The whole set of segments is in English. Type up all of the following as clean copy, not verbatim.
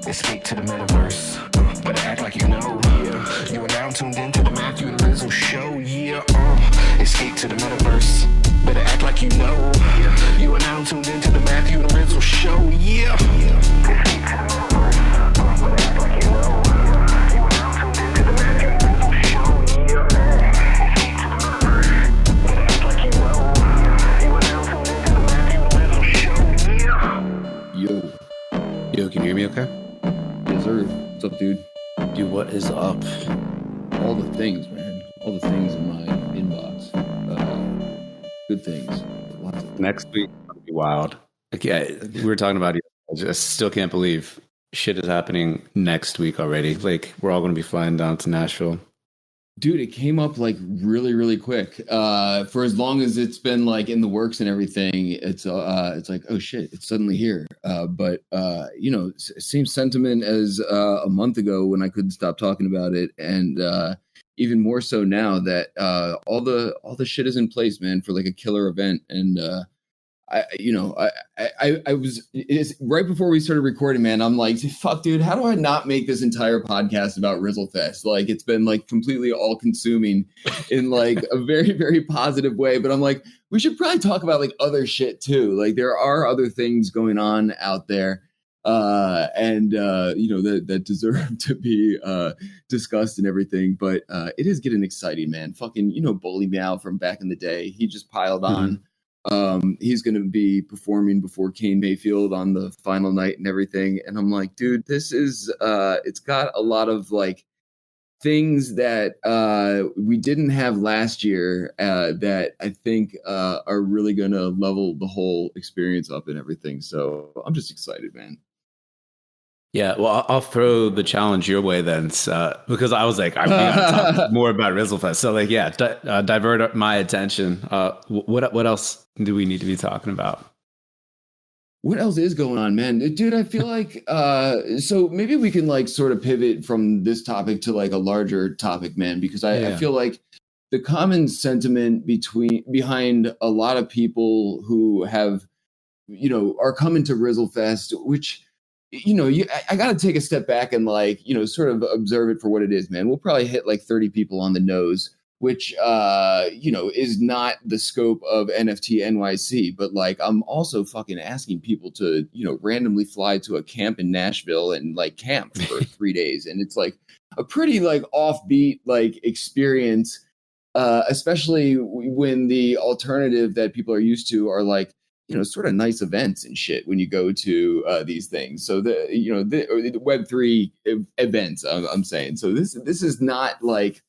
Escape to the metaverse. Better act like you know. Yeah. You are now tuned into the Matthew and Rizzle show. Yeah. Escape to the metaverse. Better act like you know. Yeah. You are now tuned into the Matthew and Rizzle show. Yeah. Escape to the metaverse. Better act like you know. You are now tuned into the Matthew and Rizzle show. Yeah. Escape to the metaverse. Better act like you know. You are now tuned into the Matthew and Rizzle show. Yeah. Yo, can you hear me okay? Yes, sir. What's up, dude? Dude, what is up? All the things, man. All the things in my inbox. Good things. Lots of Next week will be wild. Okay, we were talking about it. I just still can't believe shit is happening next week already. Like, we're all going to be flying down to Nashville. Dude, it came up like really, really quick. For as long as it's been like in the works and everything, it's like, oh shit, it's suddenly here. But you know, same sentiment as a month ago when I couldn't stop talking about it, and even more so now that all the shit is in place, man, for like a killer event. And I was right before we started recording, man. I'm like, fuck, dude, how do I not make this entire podcast about Rizzlefest? Like, it's been like completely all consuming in like a very, very positive way. But I'm like, we should probably talk about like other shit too. Like, there are other things going on out there, and you know, that deserve to be discussed and everything. But it is getting exciting, man. Fucking, you know, Bully Meow from back in the day. He just piled on. He's going to be performing before Kane Mayfield on the final night and everything. And I'm like, dude, this is, it's got a lot of like things that we didn't have last year that I think are really going to level the whole experience up and everything. So I'm just excited, man. Yeah, well, I'll throw the challenge your way then, because I was like, I got to talk more about Rizzlefest. So, like, yeah, divert my attention. What else do we need to be talking about? What else is going on, man? Dude, I feel like, so maybe we can like sort of pivot from this topic to like a larger topic, man, because I feel like the common sentiment behind a lot of people who have, you know, are coming to Rizzlefest, which, you know, I got to take a step back and like, you know, sort of observe it for what it is, man. We'll probably hit like 30 people on the nose, which, you know, is not the scope of NFT NYC. But like, I'm also fucking asking people to, you know, randomly fly to a camp in Nashville and like camp for 3 days. And it's like a pretty like offbeat like experience, especially when the alternative that people are used to are like, you know, sort of nice events and shit when you go to these things. So the, you know, the Web3 events, I'm saying. So this is not like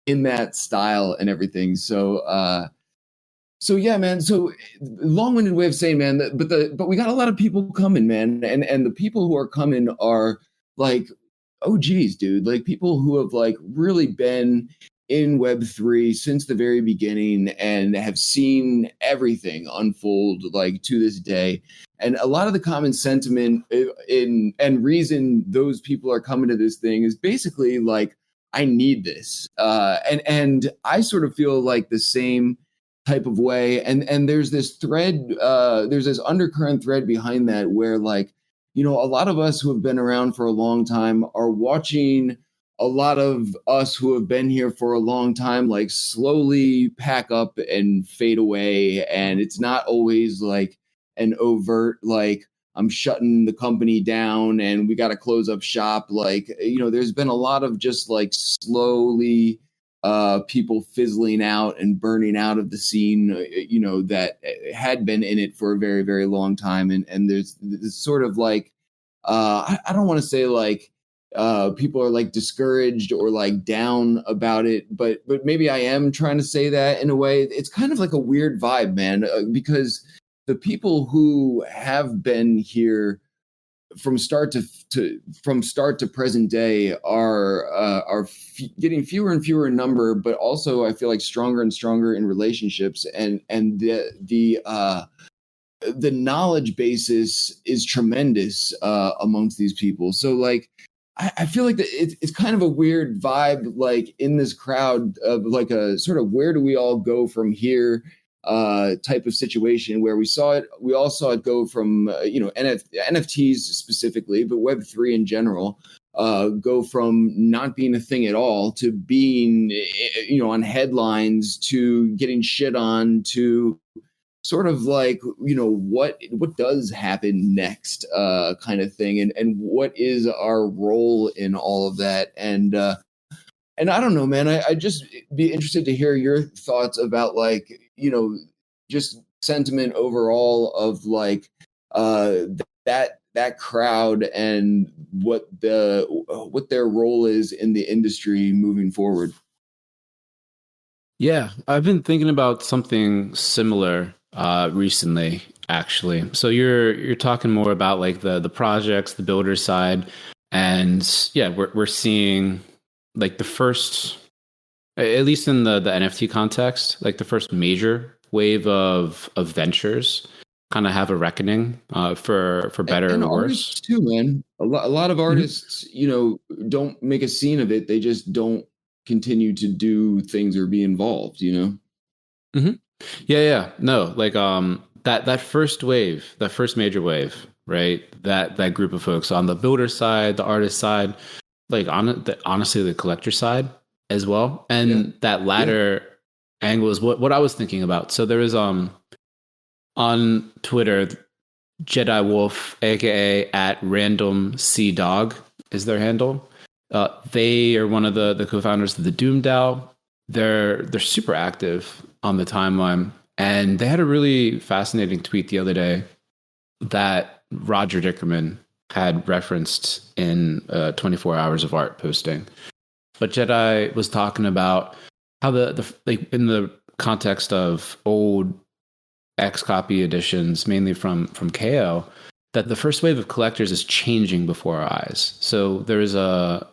in that style and everything. So yeah, man. So long-winded way of saying, man, but we got a lot of people coming, man. And the people who are coming are like, oh geez, dude, like people who have like really been in Web3 since the very beginning and have seen everything unfold like to this day. And a lot of the common sentiment and reason those people are coming to this thing is basically like, I need this. And I sort of feel like the same type of way. And there's this thread, there's this undercurrent thread behind that where like, you know, a lot of us who have been around for a long time are watching a lot of us who have been here for a long time, like slowly pack up and fade away. And it's not always like an overt, like I'm shutting the company down and we got to close up shop. Like, you know, there's been a lot of just like slowly people fizzling out and burning out of the scene, you know, that had been in it for a very, very long time. And there's this sort of like, I don't want to say like, people are like discouraged or like down about it, but maybe I am trying to say that in a way. It's kind of like a weird vibe, man, because the people who have been here from start to present day are getting fewer and fewer in number, but also I feel like stronger and stronger in relationships, and the knowledge basis is tremendous amongst these people. So like, I feel like it's kind of a weird vibe, like in this crowd of like a sort of where do we all go from here type of situation where we all saw it go from NFTs specifically, but Web3 in general, go from not being a thing at all to being on headlines to getting shit on to sort of like what does happen next kind of thing, and what is our role in all of that. And I don't know, man. I just be interested to hear your thoughts about like, just sentiment overall of like that crowd and what their role is in the industry moving forward. Yeah, I've been thinking about something similar recently, actually. So you're talking more about like the projects, the builder side, and yeah, we're seeing like the first, at least in the NFT context, like the first major wave of ventures kind of have a reckoning for better and or worse. Artists too, man. A lot of artists, don't make a scene of it. They just don't continue to do things or be involved, Mm-hmm. Yeah. No, like that first wave, that first major wave, right? That group of folks on the builder side, the artist side, like honestly, the collector side as well, and that latter angle is what I was thinking about. So there is on Twitter, Jedi Wolf, aka @randomcdog, is their handle. They are one of the co-founders of the Doom DAO. They're super active on the timeline, and they had a really fascinating tweet the other day that Roger Dickerman had referenced in 24 Hours of Art posting. But Jedi was talking about how the like in the context of old X copy editions, mainly from KO, that the first wave of collectors is changing before our eyes. So there is a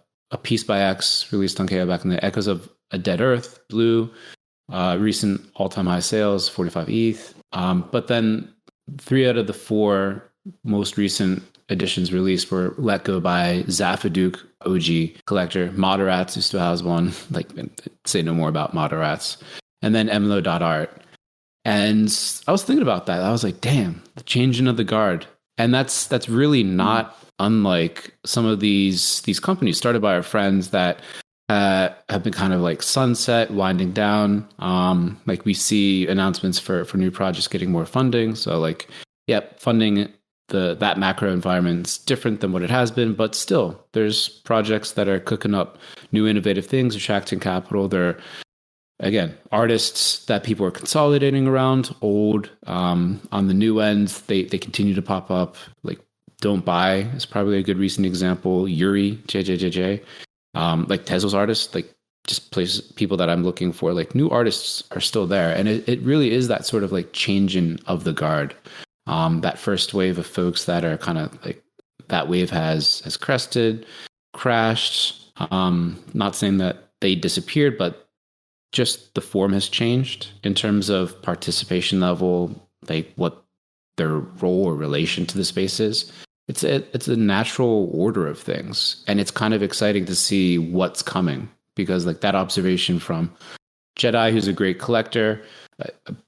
piece by X released on KO back in the Echoes of a Dead Earth, blue, recent all-time high sales, 45 ETH. But then 3 out of the 4 most recent editions released were let go by Zafaduke, OG collector, Moderats, who still has one, like say no more about Moderats, and then Emlo.art. And I was thinking about that. I was like, damn, the changing of the guard. And that's really not unlike some of these companies started by our friends that have been kind of like sunset, winding down. Like we see announcements for new projects getting more funding. So like, funding that macro environment is different than what it has been, but still there's projects that are cooking up new innovative things, attracting capital. They're, again, artists that people are consolidating around, old. On the new end, they continue to pop up. Like Don't Buy is probably a good recent example. Yuri, JJJJ, like Tesla's artists, like just places, people that I'm looking for. Like new artists are still there, and it really is that sort of like changing of the guard. That first wave of folks that are kind of like that wave has crested, crashed. Not saying that they disappeared, but just the form has changed in terms of participation level, like what their role or relation to the space is. It's a natural order of things, and it's kind of exciting to see what's coming, because like that observation from Jedi, who's a great collector,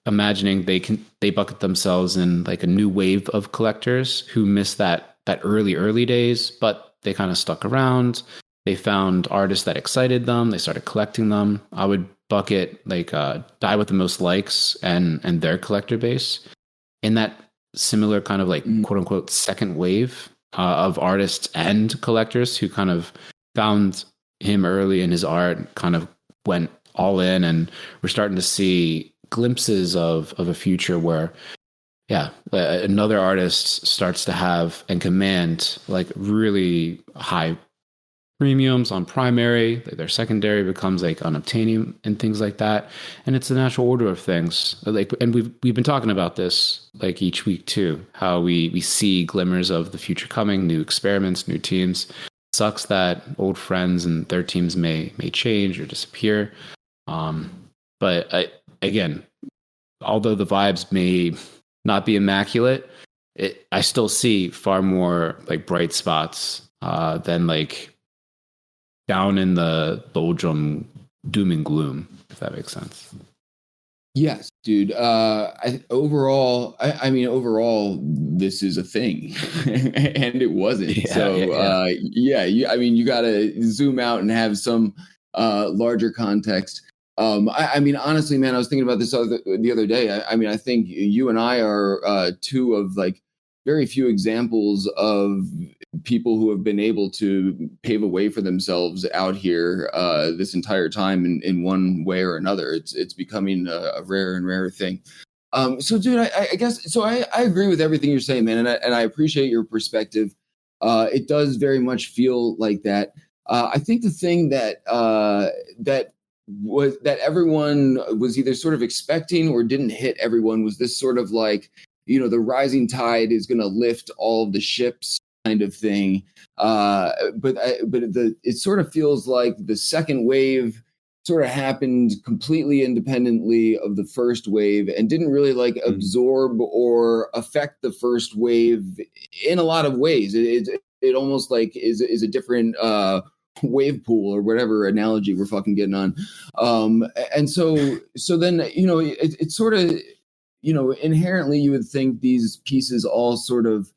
imagining they bucket themselves in like a new wave of collectors who missed that early days, but they kind of stuck around. They found artists that excited them. They started collecting them. I would bucket like Die with the Most Likes and their collector base in that similar kind of like quote unquote second wave of artists and collectors who kind of found him early in his art, kind of went all in, and we're starting to see glimpses of a future where another artist starts to have and command like really high premiums on primary, like their secondary becomes like unobtainium and things like that. And it's the natural order of things. Like, and we've been talking about this like each week too, how we see glimmers of the future coming, new experiments, new teams. Sucks that old friends and their teams may change or disappear. But again, although the vibes may not be immaculate, I still see far more like bright spots than like down in the doldrum doom and gloom, if that makes sense. Yes, dude. I mean, overall, this is a thing, and it wasn't. Yeah, yeah, So, yeah. I mean, you got to zoom out and have some larger context. I mean, honestly, man, I was thinking about this the other day. I mean, I think you and I are two of like very few examples of people who have been able to pave a way for themselves out here this entire time in one way or another. It's becoming a rarer and rarer thing. So, dude, I guess so. I agree with everything you're saying, man, and I appreciate your perspective. It does very much feel like that. I think the thing that everyone was either sort of expecting or didn't hit everyone was this sort of like, the rising tide is going to lift all of the ships kind of thing. It sort of feels like the second wave sort of happened completely independently of the first wave and didn't really like absorb or affect the first wave in a lot of ways. It almost like is a different wave pool or whatever analogy we're fucking getting on. And so then, it's sort of, inherently you would think these pieces all sort of,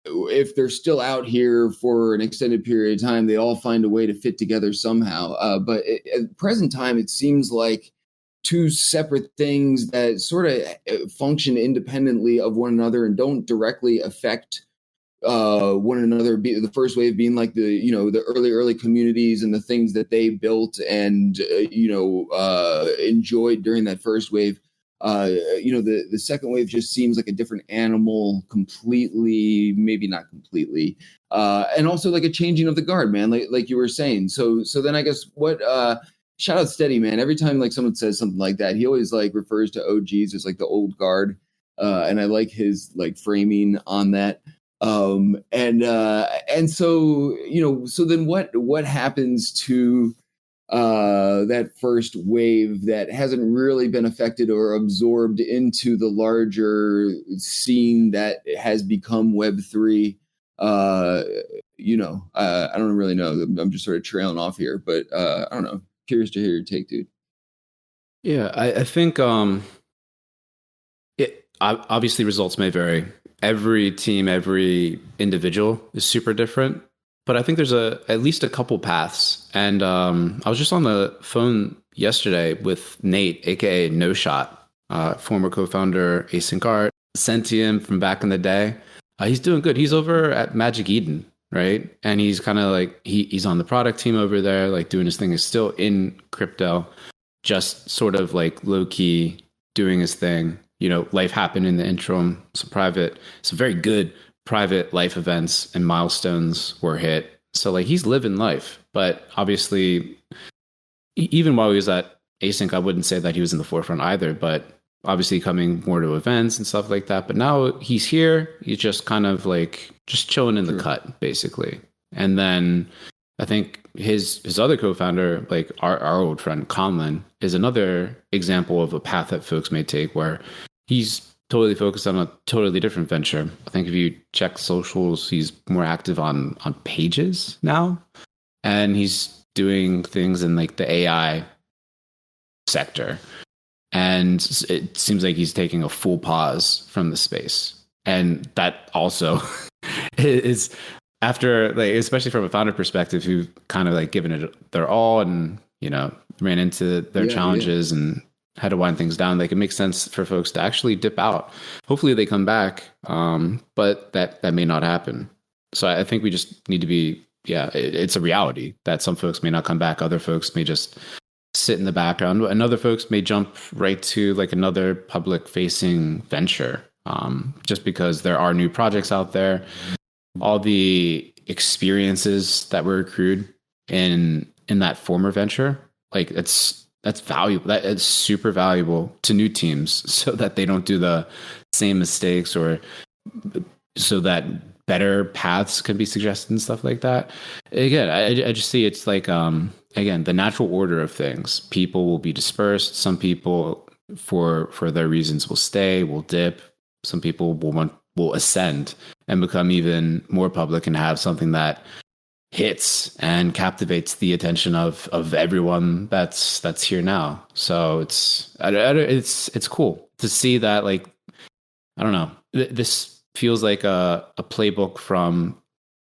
if they're still out here for an extended period of time, they all find a way to fit together somehow. But at present time, it seems like two separate things that sort of function independently of one another and don't directly affect one another. The first wave being like the early communities and the things that they built and enjoyed during that first wave. The second wave just seems like a different animal completely, maybe not completely, and also like a changing of the guard, man, like you were saying. So then I guess what shout out Steady, man. Every time like someone says something like that, he always like refers to OGs as like the old guard, and I like his like framing on that. And so so then what happens to that first wave that hasn't really been affected or absorbed into the larger scene that has become Web3? I don't really know. I'm just sort of trailing off here, but I don't know. Curious to hear your take, dude. Yeah, I think obviously results may vary. Every team, every individual is super different. But I think there's at least a couple paths. And I was just on the phone yesterday with Nate, aka No Shot, former co-founder Async Art, Sentium from back in the day. He's doing good. He's over at Magic Eden, right? And he's kind of like he's on the product team over there, like doing his thing. Is still in crypto, just sort of like low key doing his thing. Life happened in the interim. Some very good private life events and milestones were hit. So like he's living life, but obviously even while he was at Async, I wouldn't say that he was in the forefront either, but obviously coming more to events and stuff like that. But now he's here. He's just kind of like just chilling in the cut basically. And then I think his other co-founder, like our old friend Conlon, is another example of a path that folks may take where he's totally focused on a totally different venture. I think if you check socials, he's more active on pages now, and he's doing things in like the AI sector. And it seems like he's taking a full pause from the space. And that also is after, like, especially from a founder perspective, who kind of like given it their all and, ran into their challenges and had to wind things down. Like it makes sense for folks to actually dip out. Hopefully they come back. But that may not happen. So I think we just need to be, it's a reality that some folks may not come back. Other folks may just sit in the background, and other folks may jump right to like another public facing venture. Just because there are new projects out there, all the experiences that were accrued in that former venture, like that's valuable. That is super valuable to new teams so that they don't do the same mistakes, or so that better paths can be suggested and stuff like that. Again, I just see it's like, again, the natural order of things. People will be dispersed. Some people for their reasons will stay, will dip. Some people will ascend and become even more public and have something that hits and captivates the attention of everyone that's here now. So it's cool to see that. Like, I don't know, this feels like a playbook from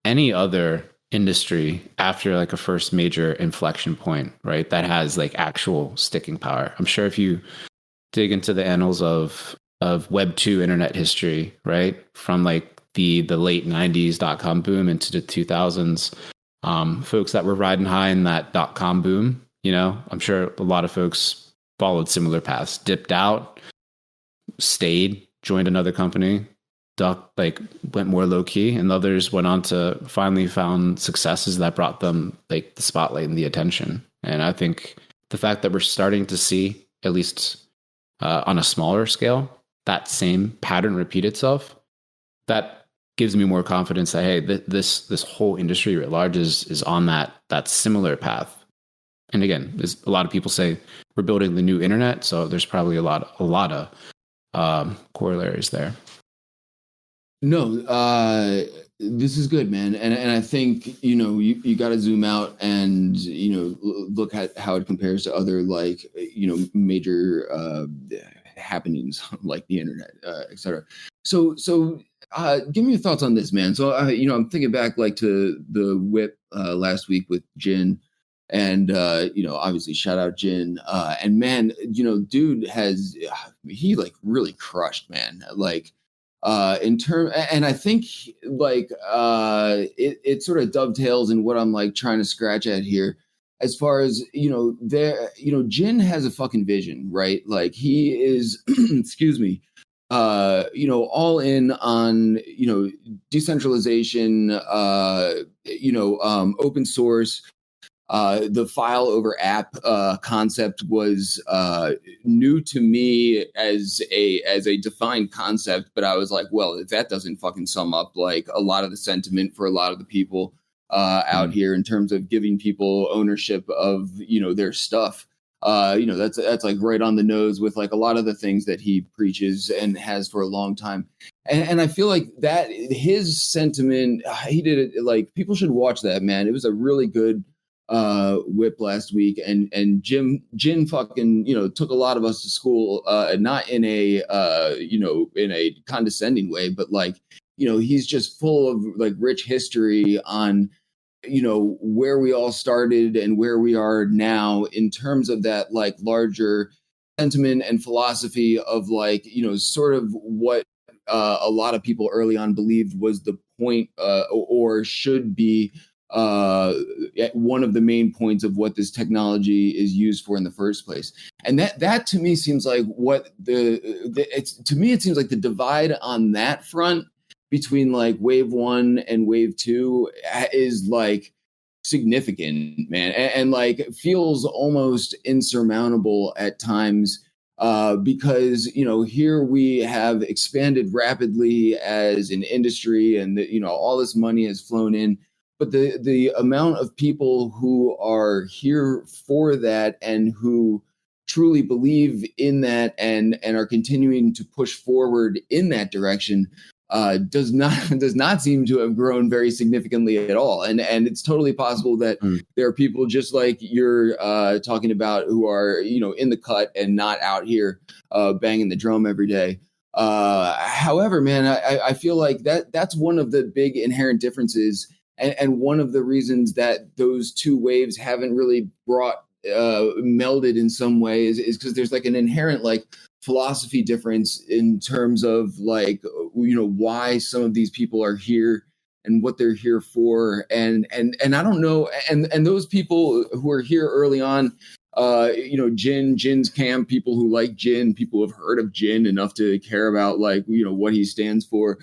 any other industry after like a first major inflection point, right? That has like actual sticking power. I'm sure if you dig into the annals of Web 2 internet history, right, from like the late 90s .com boom into the 2000s, folks that were riding high in that .com boom, you know, I'm sure a lot of folks followed similar paths, dipped out, stayed, joined another company, went more low key, and others went on to finally found successes that brought them like the spotlight and the attention. And I think the fact that we're starting to see, at least on a smaller scale, that same pattern repeat itself, that gives me more confidence that, hey, this whole industry at large is on that similar path. And again, there's a lot of people say we're building the new internet, so there's probably a lot of corollaries there. No, this is good, man. And I think, you know, you got to zoom out and, you know, look at how it compares to other, like, you know, major happenings like the internet, et cetera. So give me your thoughts on this, man. So, you know, I'm thinking back like to the whip last week with Jin. And, you know, obviously shout out Jin. And man, you know, dude he like really crushed, man. Like, and I think like it sort of dovetails in what I'm like trying to scratch at here, as far as, you know, Jin has a fucking vision, right? Like he is excuse me, you know, all in on, you know, decentralization, you know, open source. The file over app concept was new to me as a defined concept, but I was like, well, if that doesn't fucking sum up like a lot of the sentiment for a lot of the people out here in terms of giving people ownership of, you know, their stuff, you know, that's like right on the nose with like a lot of the things that he preaches and has for a long time. And I feel like that his sentiment, he did it, like people should watch that, man. It was a really good whip last week, and Jin fucking, you know, took a lot of us to school, not in a you know, in a condescending way, but like, you know, he's just full of like rich history on, you know, where we all started and where we are now in terms of that like larger sentiment and philosophy of like, you know, sort of what a lot of people early on believed was the point or should be one of the main points of what this technology is used for in the first place. And that to me seems like what it seems like the divide on that front between like wave 1 and wave 2 is like significant, man, and like feels almost insurmountable at times, because, you know, here we have expanded rapidly as an industry, and you know, all this money has flown in. But the amount of people who are here for that and who truly believe in that and are continuing to push forward in that direction does not seem to have grown very significantly at all. And it's totally possible that there are people just like you're talking about who are, you know, in the cut and not out here banging the drum every day. However, man, I feel like that's one of the big inherent differences. And one of the reasons that those two waves haven't really melded in some way is because there's like an inherent like philosophy difference in terms of like, you know, why some of these people are here and what they're here for. And I don't know. And those people who are here early on, you know, Jin's camp, people who like Jin, people who have heard of Jin enough to care about like, you know, what he stands for,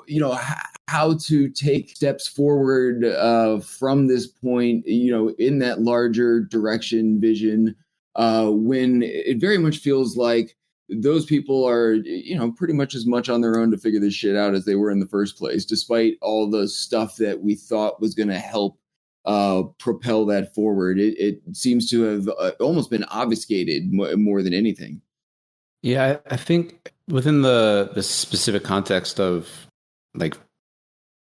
you know, how to take steps forward from this point, you know, in that larger direction vision, when it very much feels like those people are, you know, pretty much as much on their own to figure this shit out as they were in the first place, despite all the stuff that we thought was going to help propel that forward. It seems to have almost been obfuscated more than anything. Yeah, I think within the specific context of like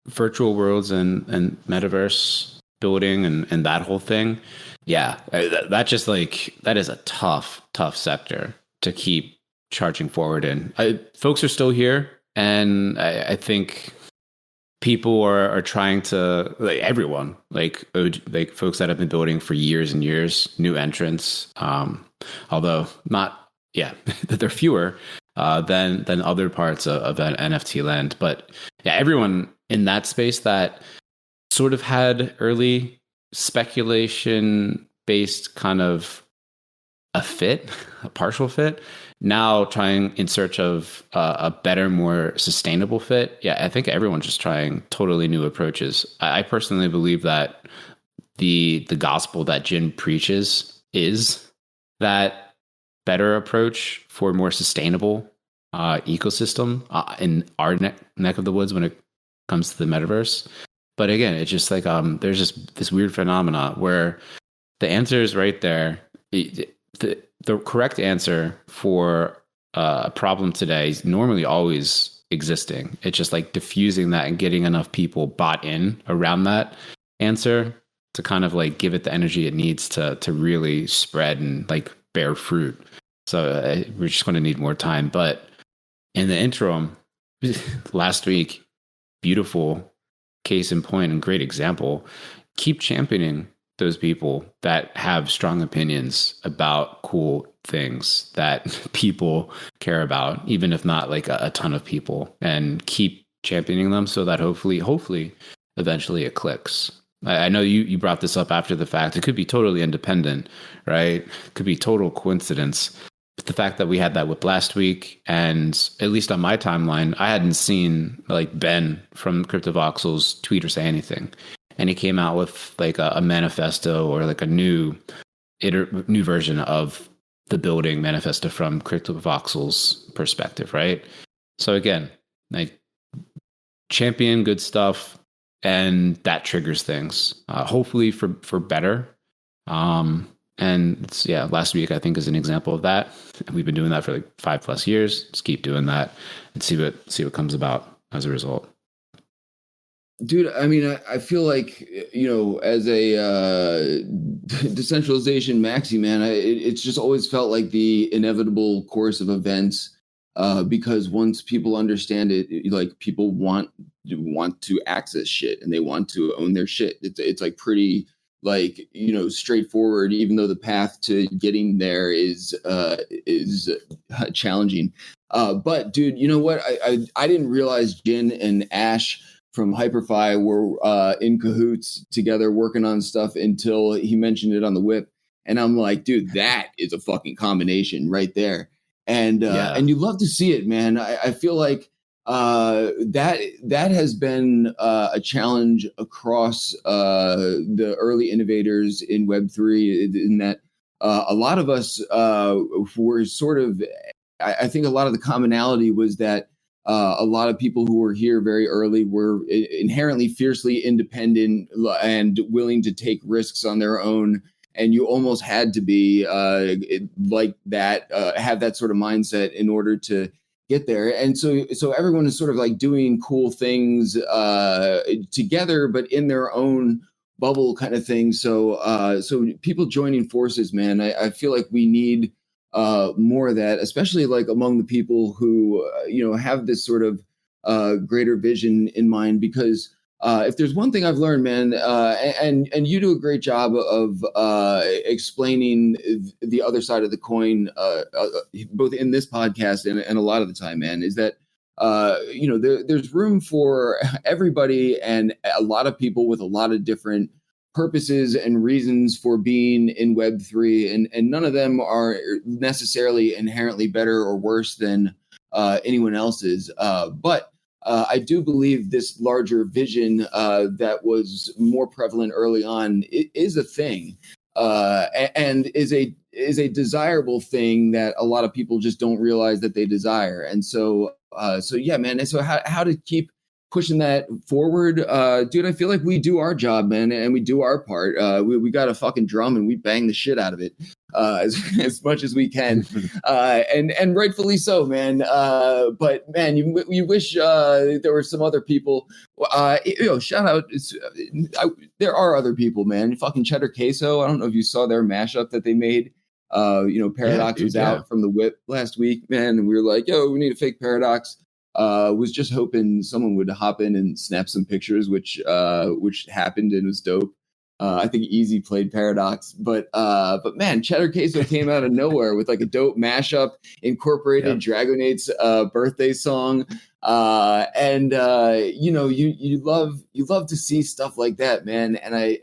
virtual worlds and metaverse building and that whole thing, yeah, that just like that is a tough sector to keep charging forward in. Folks are still here, and I think people are trying to, like, everyone, like folks that have been building for years and years, new entrants, although not, yeah, that they're fewer than other parts of that NFT land. But yeah, everyone in that space that sort of had early speculation based kind of a partial fit, now trying in search of a better, more sustainable fit. Yeah, I think everyone's just trying totally new approaches. I personally believe that the gospel that Jin preaches is that better approach for a more sustainable ecosystem in our neck of the woods when it comes to the metaverse. But again, it's just like there's just this weird phenomena where the answer is right there. The correct answer for a problem today is normally always existing. It's just like diffusing that and getting enough people bought in around that answer to kind of like give it the energy it needs to really spread and like bear fruit. So we're just going to need more time. But in the interim, last week, beautiful case in point and great example. Keep championing those people that have strong opinions about cool things that people care about, even if not like a ton of people, and keep championing them so that hopefully eventually it clicks. I know you brought this up after the fact. It could be totally independent, right? It could be total coincidence. But the fact that we had that whip last week, and at least on my timeline, I hadn't seen like Ben from CryptoVoxels tweet or say anything. And he came out with like a manifesto or like a new version of the building manifesto from CryptoVoxels perspective, right? So again, like champion good stuff, and that triggers things, hopefully for better. And it's, yeah, last week I think is an example of that. And we've been doing that for like 5+ years. Just keep doing that and see what comes about as a result. Dude, I mean, I feel like, you know, as a decentralization maxi, man, it's just always felt like the inevitable course of events, because once people understand it, like people want to access shit and they want to own their shit. It's like pretty, like, you know, straightforward, even though the path to getting there is challenging. But dude, you know what? I didn't realize Jin and Ash from Hyperfi were in cahoots together working on stuff until he mentioned it on the whip. And I'm like, dude, that is a fucking combination right there. And and you love to see it, man. I feel like that has been a challenge across the early innovators in Web3, in that a lot of us were sort of, I think a lot of the commonality was that a lot of people who were here very early were inherently fiercely independent and willing to take risks on their own. And you almost had to be like that, have that sort of mindset in order to get there. And so everyone is sort of like doing cool things together, but in their own bubble kind of thing. So people joining forces, man, I feel like we need more of that, especially like among the people who, you know, have this sort of greater vision in mind. Because if there's one thing I've learned, man, and you do a great job of explaining the other side of the coin, both in this podcast and a lot of the time, man, is that you know, there's room for everybody and a lot of people with a lot of different purposes and reasons for being in Web3, and none of them are necessarily inherently better or worse than anyone else's. But I do believe this larger vision that was more prevalent early on is a thing, and is a desirable thing that a lot of people just don't realize that they desire. And so yeah, man. And so how to keep pushing that forward, dude? I feel like we do our job, man, and we do our part. We got a fucking drum and we bang the shit out of it. as much as we can, and rightfully so, man. But man, you wish there were some other people. Shout out. There are other people, man. Fucking Cheddar Queso. I don't know if you saw their mashup that they made. Paradox was out from the whip last week, man, and we were like, yo, we need a fake Paradox. Was just hoping someone would hop in and snap some pictures, which happened and was dope. I think Easy played Paradox, but man, Cheddar Queso came out of nowhere with like a dope mashup, incorporated Dragonate's birthday song, and you love to see stuff like that, man. And I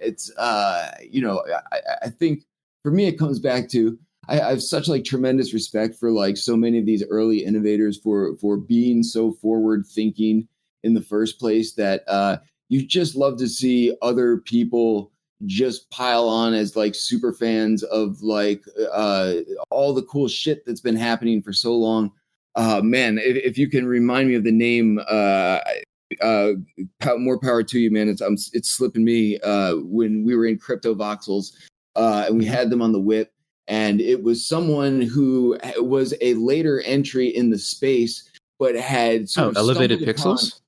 think for me it comes back to I have such like tremendous respect for like so many of these early innovators for being so forward thinking in the first place that you just love to see other people just pile on as like super fans of like all the cool shit that's been happening for so long. Man, if you can remind me of the name, more power to you, man. It's slipping me when we were in Crypto Voxels and we had them on the whip, and it was someone who was a later entry in the space, but had sort of Elevated Pixels.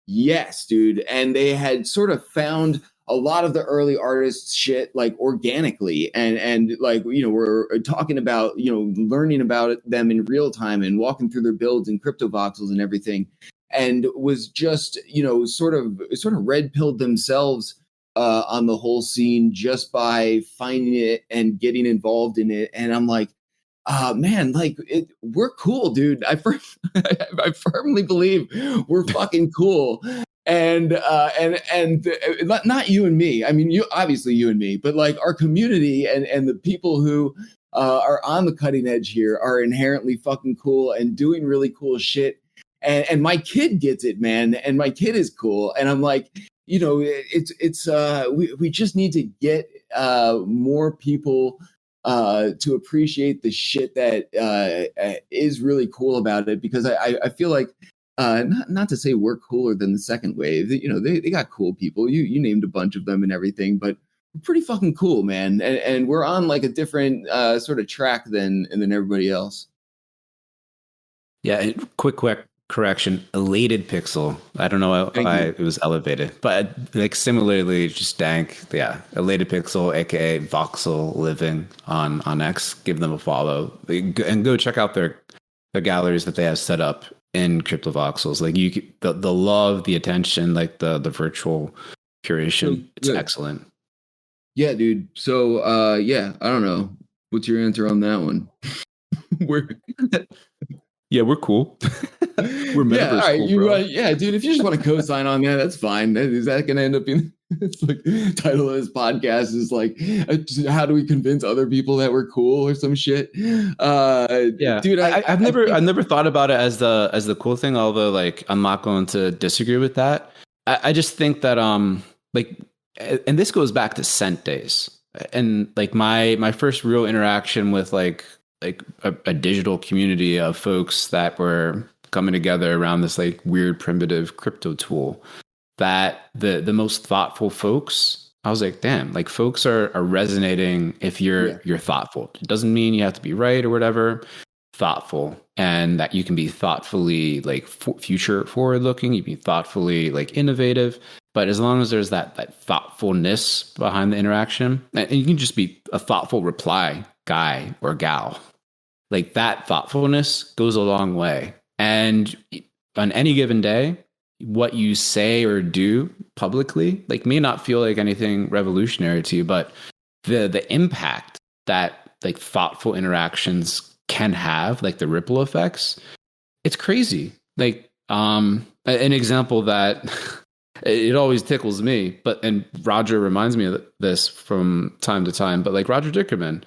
Yes, dude, and they had sort of found a lot of the early artists shit like organically and like, we're talking about, learning about them in real time and walking through their builds and crypto voxels and everything. And was just, sort of red pilled themselves on the whole scene just by finding it and getting involved in it. And I'm like, man, like we're cool, dude. I firmly believe we're fucking cool. And not you and me. I mean, you and me, but like our community and the people who are on the cutting edge here are inherently fucking cool and doing really cool shit. And my kid gets it, man. And my kid is cool. And I'm like, we just need to get more people to appreciate the shit that is really cool about it, because I feel like not to say we're cooler than the second wave. They got cool people. You named a bunch of them and everything, but we're pretty fucking cool, man. And we're on like a different sort of track than everybody else. Yeah, quick correction. Elated Pixel. I don't know why it was elevated, but like similarly, just dank. Yeah, Elated Pixel, aka Voxel Living on X. Give them a follow and go check out their galleries that they have set up in Crypto Voxels. Like the love, the attention, like the virtual curation. It's excellent. Yeah, dude. So I don't know. What's your answer on that one? We're cool. We're metaverse cool, bro. Dude, if you just want to co-sign on that, that's fine. Is that going to end up being it's like title of this podcast is like, how do we convince other people that we're cool or some shit? Dude, I've never thought about it as the cool thing, although like I'm not going to disagree with that. I just think that and this goes back to Cent days, and like my first real interaction with like a digital community of folks that were coming together around this like weird primitive crypto tool, that the most thoughtful folks, I was like, damn, like folks are resonating if you're thoughtful. It doesn't mean you have to be right or whatever. Thoughtful, and that you can be thoughtfully like future forward looking, you can be thoughtfully like innovative, but as long as there's that thoughtfulness behind the interaction, and you can just be a thoughtful reply guy or gal, like that thoughtfulness goes a long way. And on any given day, what you say or do publicly like may not feel like anything revolutionary to you, but the impact that like thoughtful interactions can have, like the ripple effects, it's crazy. Like an example that it always tickles me, and Roger reminds me of this from time to time, but like Roger Dickerman,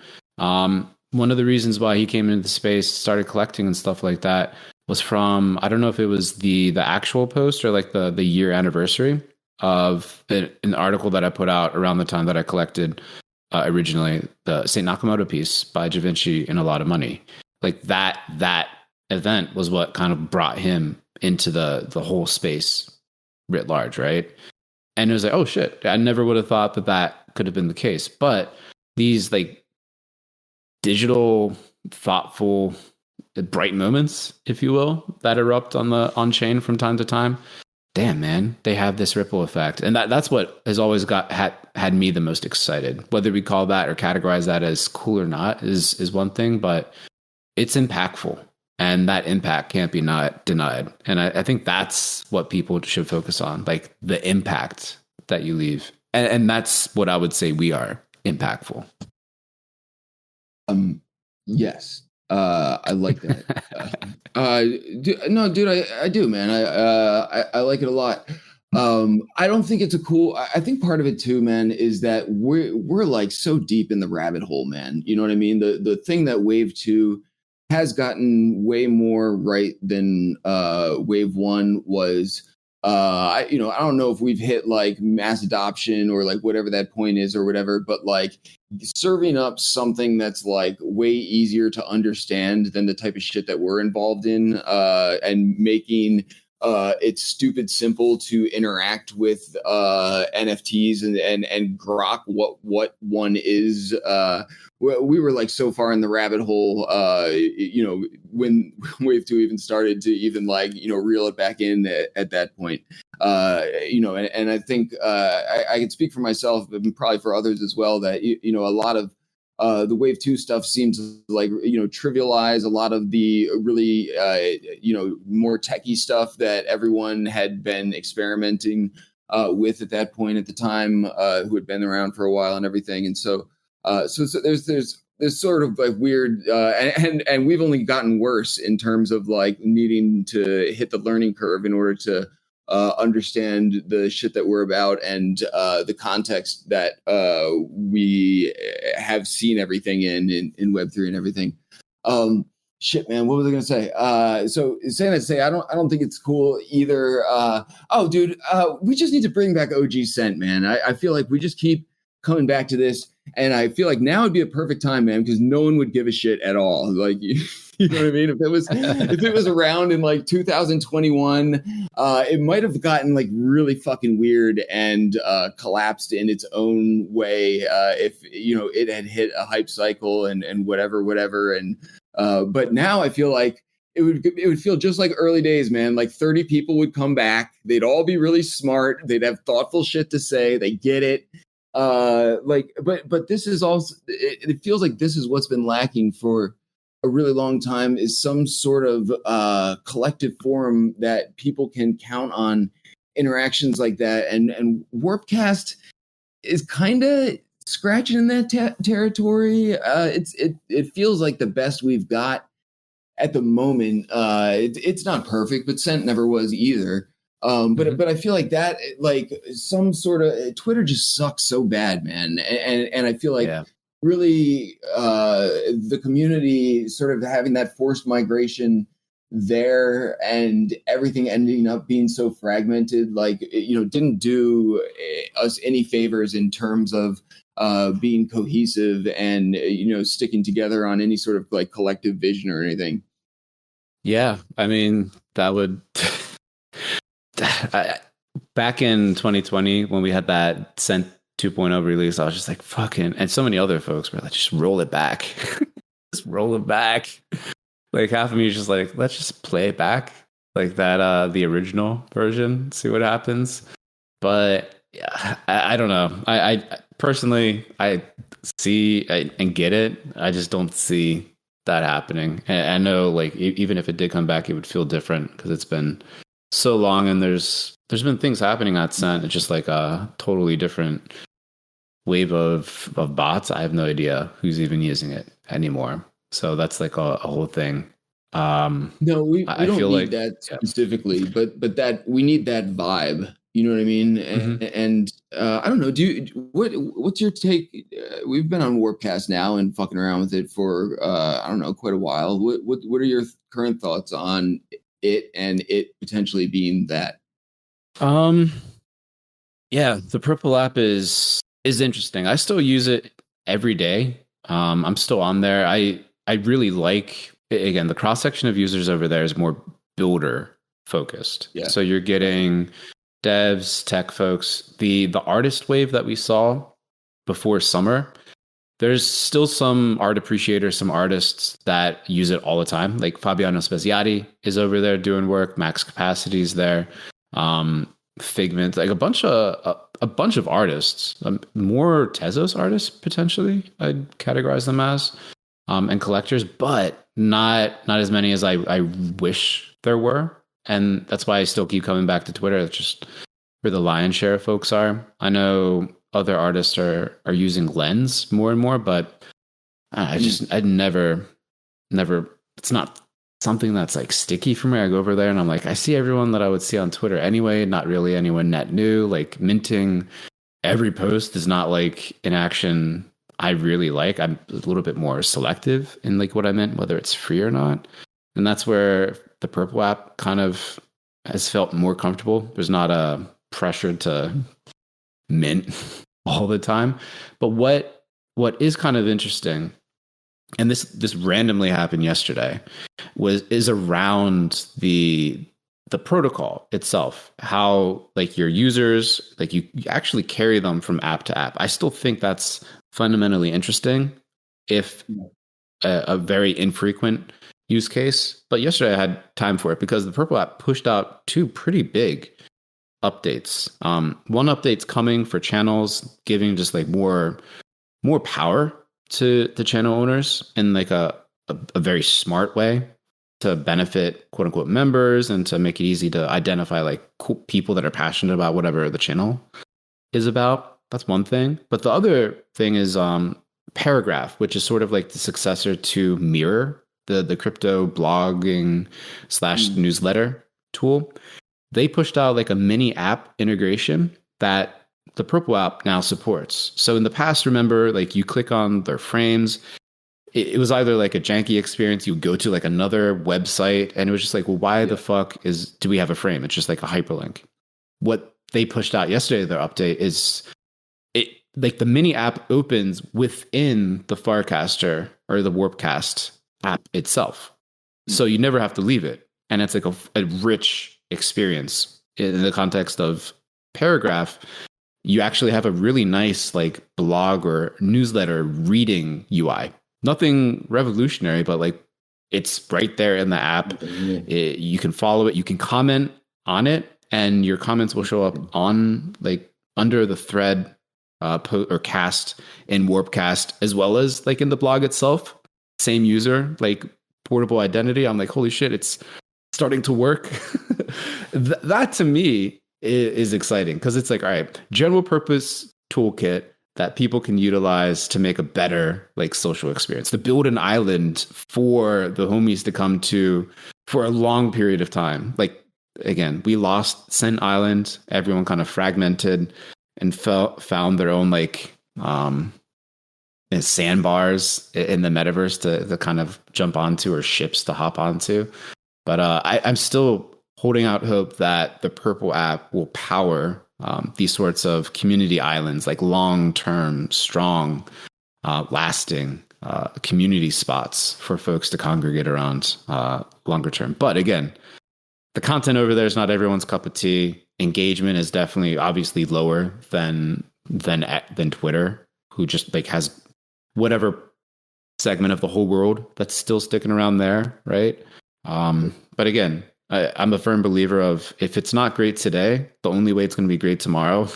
one of the reasons why he came into the space, started collecting and stuff like that, was from, I don't know if it was the actual post or like the year anniversary of an article that I put out around the time that I collected originally the St. Nakamoto piece by Da Vinci and A Lot of Money. Like that event was what kind of brought him into the whole space writ large, right? And it was like, oh shit, I never would have thought that could have been the case. But these like digital, thoughtful, bright moments, if you will, that erupt on chain from time to time. Damn, man, they have this ripple effect, and that's what has always had me the most excited. Whether we call that or categorize that as cool or not is one thing, but it's impactful, and that impact can't be not denied. And I think that's what people should focus on, like the impact that you leave, and that's what I would say we are, impactful. Yes. I like that. No, dude, I do, man. I like it a lot. I don't think it's a cool. I think part of it too, man, is that we're like so deep in the rabbit hole, man. You know what I mean? The thing that Wave 2 has gotten way more right than Wave 1 was. I don't know if we've hit like mass adoption or like whatever that point is or whatever, but like serving up something that's like way easier to understand than the type of shit that we're involved in, and making it's stupid simple to interact with NFTs and grok what one is. We were like so far in the rabbit hole, when Wave 2 even started to even like, reel it back in at that point. And I think I can speak for myself, but probably for others as well, that, a lot of the Wave 2 stuff seems like, trivialize a lot of the really, more techie stuff that everyone had been experimenting with at that point at the time, who had been around for a while and everything. And so there's sort of like weird, and we've only gotten worse in terms of like needing to hit the learning curve in order to understand the shit that we're about and the context that we have seen everything in Web3 and everything. Shit, man, what was I gonna say? So saying that to say, I don't think it's cool either. Dude, we just need to bring back OG Scent, man. I feel like we just keep coming back to this, and I feel like now would be a perfect time, man, because no one would give a shit at all. Like, you know what I mean? If it was around in like 2021, it might have gotten like really fucking weird and collapsed in its own way, if it had hit a hype cycle and whatever. And but now I feel like it would feel just like early days, man. Like 30 people would come back. They'd all be really smart. They'd have thoughtful shit to say. They get it. But this is also, it feels like this is what's been lacking for a really long time, is some sort of collective forum that people can count on interactions like that. And Warpcast is kind of scratching in that territory. It feels like the best we've got at the moment. It's not perfect, but Scent never was either. But I feel like that, like some sort of, Twitter just sucks so bad, man. And I feel like really the community sort of having that forced migration there and everything ending up being so fragmented, like, didn't do us any favors in terms of being cohesive and, sticking together on any sort of like collective vision or anything. Yeah. I mean, that would... back in 2020 when we had that Scent 2.0 release, I was just like, fucking, and so many other folks were like, just roll it back. Just roll it back. Like half of me is just like, let's just play it back like that, the original version, see what happens. But yeah, I don't know. I personally, I see and get it. I just don't see that happening. And I know, like, even if it did come back, it would feel different because it's been so long, and there's been things happening at Scent. It's just like a totally different wave of bots. I have no idea who's even using it anymore. So that's like a whole thing. No, we don't need like, that specifically, but that we need that vibe. You know what I mean? And I don't know. What's your take? We've been on Warpcast now and fucking around with it for I don't know, quite a while. What are your current thoughts on it and it potentially being that? Yeah, the Purple app is interesting. I still use it every day. I'm still on there. I really like, again, the cross section of users over there is more builder focused. Yeah. So you're getting devs, tech folks. The artist wave that we saw before summer there's still some art appreciators, some artists that use it all the time. Like Fabiano Speziati is over there doing work. Max Capacity's there. Figment, like a bunch of artists, more Tezos artists potentially. I'd categorize them as, and collectors, but not as many as I wish there were. And that's why I still keep coming back to Twitter. It's just where the lion's share of folks are. I know other artists are using Lens more and more, but I'd never, it's not something that's like sticky for me. I go over there and I'm like, I see everyone that I would see on Twitter anyway, not really anyone net new. Like minting every post is not like an action I really like. I'm a little bit more selective in like what I meant, whether it's free or not. And that's where the Purple app kind of has felt more comfortable. There's not a pressure to mint all the time. But what is kind of interesting, and this randomly happened yesterday, is around the protocol itself, how like your users, like you actually carry them from app to app. I still think that's fundamentally interesting, if a very infrequent use case. But yesterday I had time for it because the Purple app pushed out 2 pretty big updates. One update's coming for channels, giving just like more power to the channel owners in like a very smart way to benefit quote unquote members and to make it easy to identify like cool people that are passionate about whatever the channel is about. That's one thing. But the other thing is Paragraph, which is sort of like the successor to Mirror, the crypto blogging / newsletter tool. They pushed out like a mini app integration that the Purple app now supports. So in the past, remember, like you click on their frames, it was either like a janky experience. You would go to like another website and it was just like, well, why the fuck do we have a frame? It's just like a hyperlink. What they pushed out yesterday, their update, is it like the mini app opens within the Farcaster or the Warpcast app itself. So you never have to leave it. And it's like a rich experience in the context of Paragraph. You actually have a really nice like blog or newsletter reading UI. Nothing revolutionary, but like it's right there in the app. You can follow it. You can comment on it, and your comments will show up on like under the thread or cast in Warpcast, as well as like in the blog itself. Same user, like portable identity. I'm like, holy shit, it's starting to work. That to me is exciting because it's like, all right, general purpose toolkit that people can utilize to make a better like social experience, to build an island for the homies to come to for a long period of time. Like, again, we lost Scent Island. Everyone kind of fragmented and found their own like sandbars in the metaverse to kind of jump onto, or ships to hop onto. But I'm still holding out hope that the Purple app will power these sorts of community islands, like long-term, strong, lasting community spots for folks to congregate around longer term. But again, the content over there is not everyone's cup of tea. Engagement is definitely obviously lower than Twitter, who just like has whatever segment of the whole world that's still sticking around there, right? But again, I'm a firm believer of, if it's not great today, the only way it's going to be great tomorrow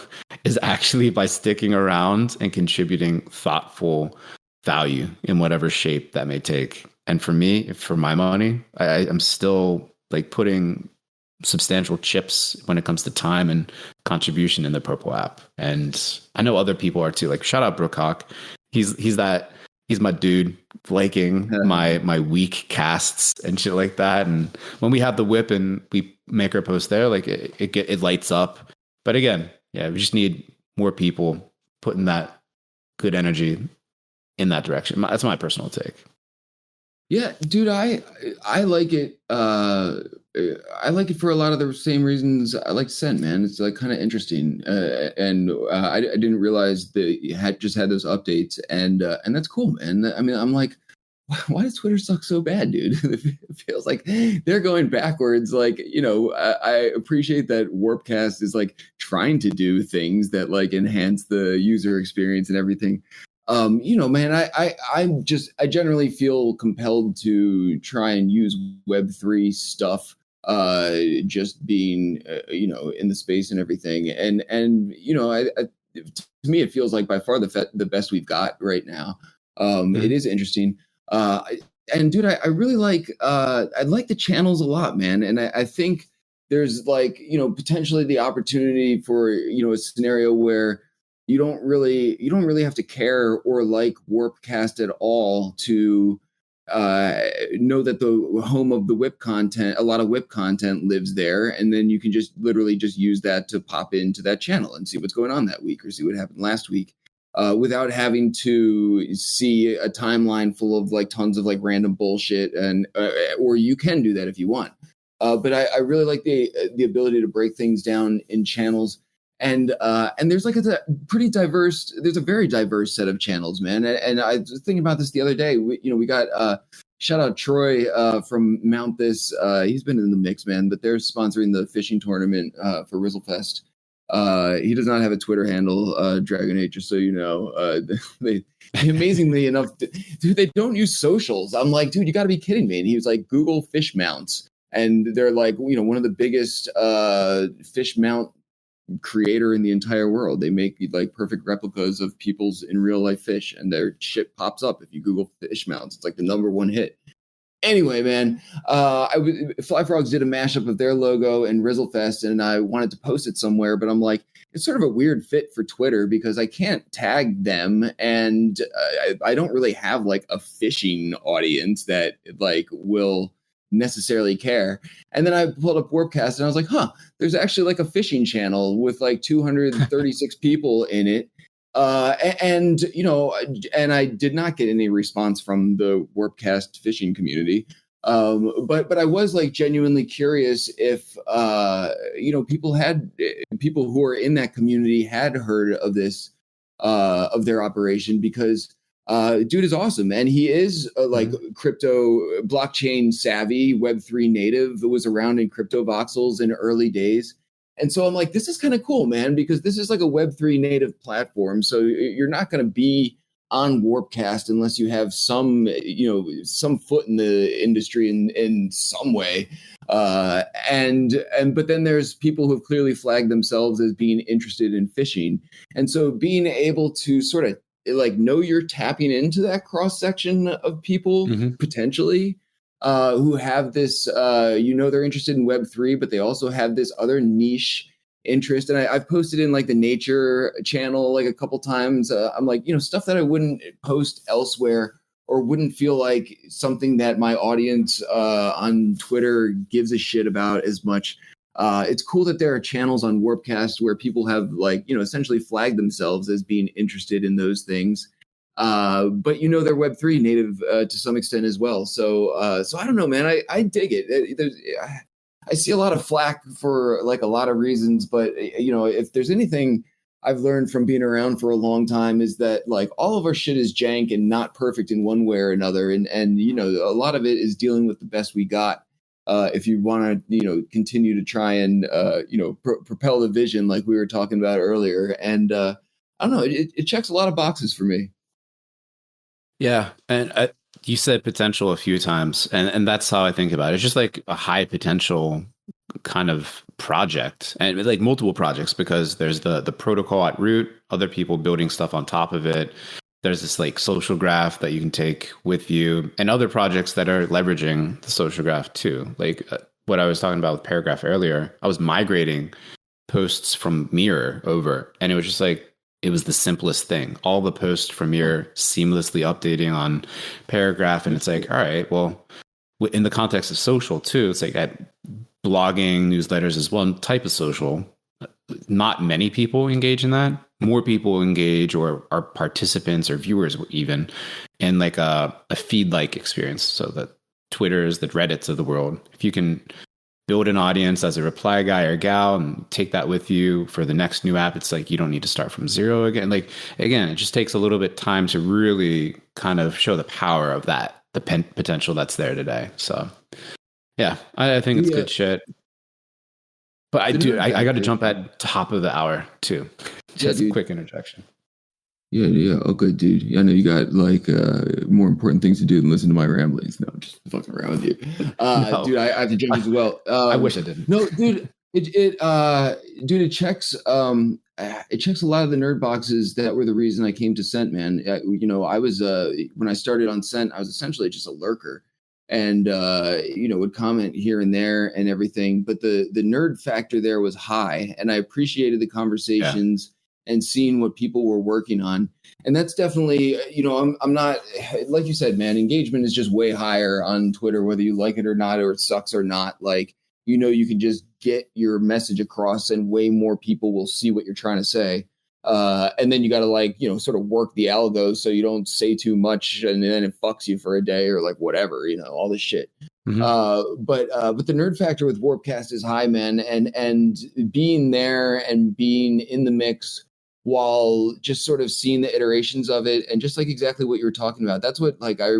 is actually by sticking around and contributing thoughtful value in whatever shape that may take. And for me, for my money, I'm still like putting substantial chips when it comes to time and contribution in the Purple app. And I know other people are too. Like, shout out Brookhock. He's my dude, liking my weak casts and shit like that. And when we have the whip and we make our post there, like it lights up. But again, yeah, we just need more people putting that good energy in that direction. That's my personal take. Yeah, dude, I like it. I like it for a lot of the same reasons I like Scent, man. It's like kind of interesting, and I didn't realize that you had those updates, and that's cool, man. I mean, I'm like, why does Twitter suck so bad, dude? It feels like they're going backwards. Like, you know, I appreciate that Warpcast is like trying to do things that like enhance the user experience and everything. Man, I generally feel compelled to try and use Web3 stuff, just being, in the space and everything. And to me, it feels like by far the best we've got right now. It is interesting. And dude, I really like, I like the channels a lot, man. And I think there's like, potentially the opportunity for, a scenario where you don't really have to care or like Warpcast at all to know that the home of the whip content, a lot of whip content lives there, and then you can just literally just use that to pop into that channel and see what's going on that week or see what happened last week, without having to see a timeline full of like tons of like random bullshit. And or you can do that if you want, but I really like the ability to break things down in channels. And there's like a very diverse set of channels, man. And I was thinking about this the other day. We got shout out Troy from Mount This. He's been in the mix, man. But they're sponsoring the fishing tournament for Rizzlefest. He does not have a Twitter handle, Dragon 8, just so you know. They amazingly enough, dude, they don't use socials. I'm like, dude, you got to be kidding me. And he was like, Google fish mounts, and they're like, one of the biggest fish mount creator in the entire world. They make like perfect replicas of people's in real life fish, and their shit pops up if you Google fish mounts. It's like the #1 hit. Anyway, man, Fly Frogs did a mashup of their logo and Rizzlefest, and I wanted to post it somewhere, but I'm like, it's sort of a weird fit for Twitter because I can't tag them, and I don't really have like a fishing audience that like will necessarily care. And then I pulled up Warpcast and I was like, there's actually like a fishing channel with like 236 people in it. And I did not get any response from the Warpcast fishing community. But I was like genuinely curious if, people who are in that community had heard of this, of their operation, because dude is awesome, and he is like crypto blockchain savvy, Web3 native. It was around in crypto voxels in early days, and so I'm like, this is kind of cool, man, because this is like a Web3 native platform. So you're not going to be on Warpcast unless you have some foot in the industry in some way. But then there's people who have clearly flagged themselves as being interested in fishing, and so being able to sort of like know you're tapping into that cross section of people potentially who have this, they're interested in Web3, but they also have this other niche interest. And I've posted in like the nature channel like a couple times. I'm like, stuff that I wouldn't post elsewhere or wouldn't feel like something that my audience on Twitter gives a shit about as much. It's cool that there are channels on Warpcast where people have like, essentially flagged themselves as being interested in those things. But they're Web3 native to some extent as well. So I don't know, man. I dig it. I see a lot of flack for like a lot of reasons, but if there's anything I've learned from being around for a long time is that like all of our shit is jank and not perfect in one way or another. And a lot of it is dealing with the best we got. If you want to, continue to try and, propel the vision like we were talking about earlier. And I don't know, it checks a lot of boxes for me. Yeah. And you said potential a few times, and that's how I think about it. It's just like a high potential kind of project, and like multiple projects, because there's the protocol at root, other people building stuff on top of it. There's this like social graph that you can take with you, and other projects that are leveraging the social graph too. Like what I was talking about with Paragraph earlier, I was migrating posts from Mirror over, and it was just like, it was the simplest thing. All the posts from Mirror seamlessly updating on Paragraph. And it's like, all right, well, in the context of social too, it's like blogging, newsletters is one type of social. Not many people engage in that. More people engage or are participants or viewers even in like a feed-like experience. So the Twitters, the Reddits of the world. If you can build an audience as a reply guy or gal and take that with you for the next new app, it's like you don't need to start from zero again. Like, again, it just takes a little bit time to really kind of show the power of that, the potential that's there today. So yeah, I think it's good shit. But I got to jump at top of the hour too. Just a quick interjection. Yeah, yeah. Okay, dude. Yeah, I know you got like more important things to do than listen to my ramblings. No, I'm just fucking around with you. No, Dude, I have to jump as well. I wish I didn't. No, dude, dude, it checks a lot of the nerd boxes that were the reason I came to Scent, man. I was when I started on Scent, I was essentially just a lurker and would comment here and there and everything, but the nerd factor there was high, and I appreciated the conversations and seeing what people were working on. And that's definitely, I'm not, like you said, man, engagement is just way higher on Twitter, whether you like it or not, or it sucks or not. Like, you can just get your message across and way more people will see what you're trying to say. And then you got to sort of work the algos so you don't say too much and then it fucks you for a day or like whatever, all this shit. Mm-hmm. But the nerd factor with Warpcast is high, man. And being there and being in the mix while just sort of seeing the iterations of it and just like exactly what you were talking about. That's what like I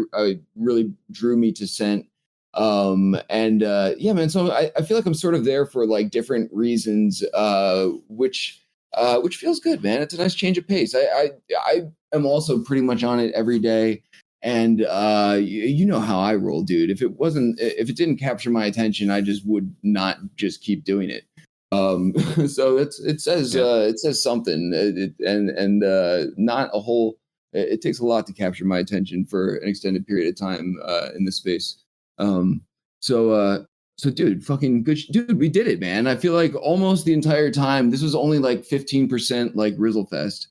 really drew me to Scent. Yeah, man. So I feel like I'm sort of there for like different reasons, which feels good, man. It's a nice change of pace. I am also pretty much on it every day. And you know how I roll, dude. If it didn't capture my attention, I just would not just keep doing it. So it says something, not a whole. It takes a lot to capture my attention for an extended period of time in this space. So dude, fucking good, dude, we did it, man. I feel like almost the entire time this was only like 15% like Rizzlefest.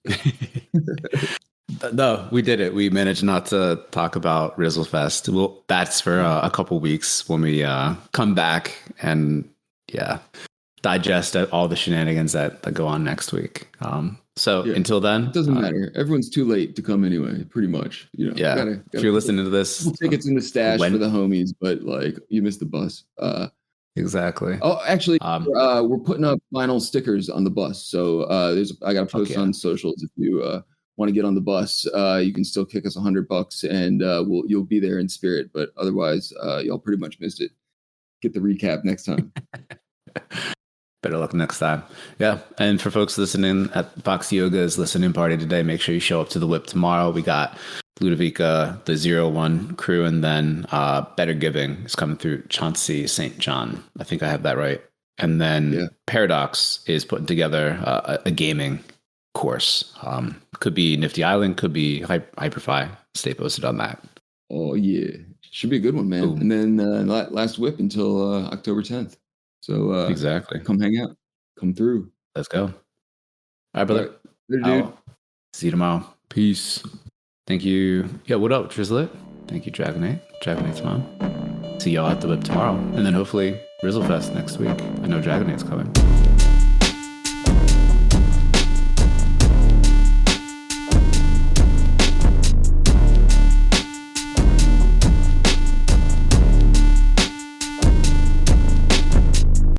No, we did it. We managed not to talk about Rizzlefest. Well, that's for a couple weeks when we come back and digest all the shenanigans that go on next week. Until then, it doesn't matter. Everyone's too late to come anyway, pretty much. Gotta if you're listening to this, tickets in the stash for the homies, but like you missed the bus. Exactly. Oh, actually, we're putting up vinyl stickers on the bus. So I got to post on socials if you want to get on the bus. You can still kick us $100 and you'll be there in spirit. But otherwise, y'all pretty much missed it. Get the recap next time. Better luck next time. Yeah. And for folks listening at Fox Yoga's listening party today, make sure you show up to the whip tomorrow. We got Ludovica, the 01 crew, and then Better Giving is coming through Chauncey St. John. I think I have that right. And then Paradox is putting together a gaming course. Could be Nifty Island, could be Hyperfi. Stay posted on that. Oh, yeah. Should be a good one, man. Boom. And then last whip until October 10th. So exactly. Come hang out. Come through. Let's go. All right, brother. Later, dude. See you tomorrow. Peace. Thank you. Yeah, what up, Drizzlet? Thank you, Dragonate's mom. See y'all at the whip tomorrow. And then hopefully Rizzlefest next week. I know Dragonate's coming.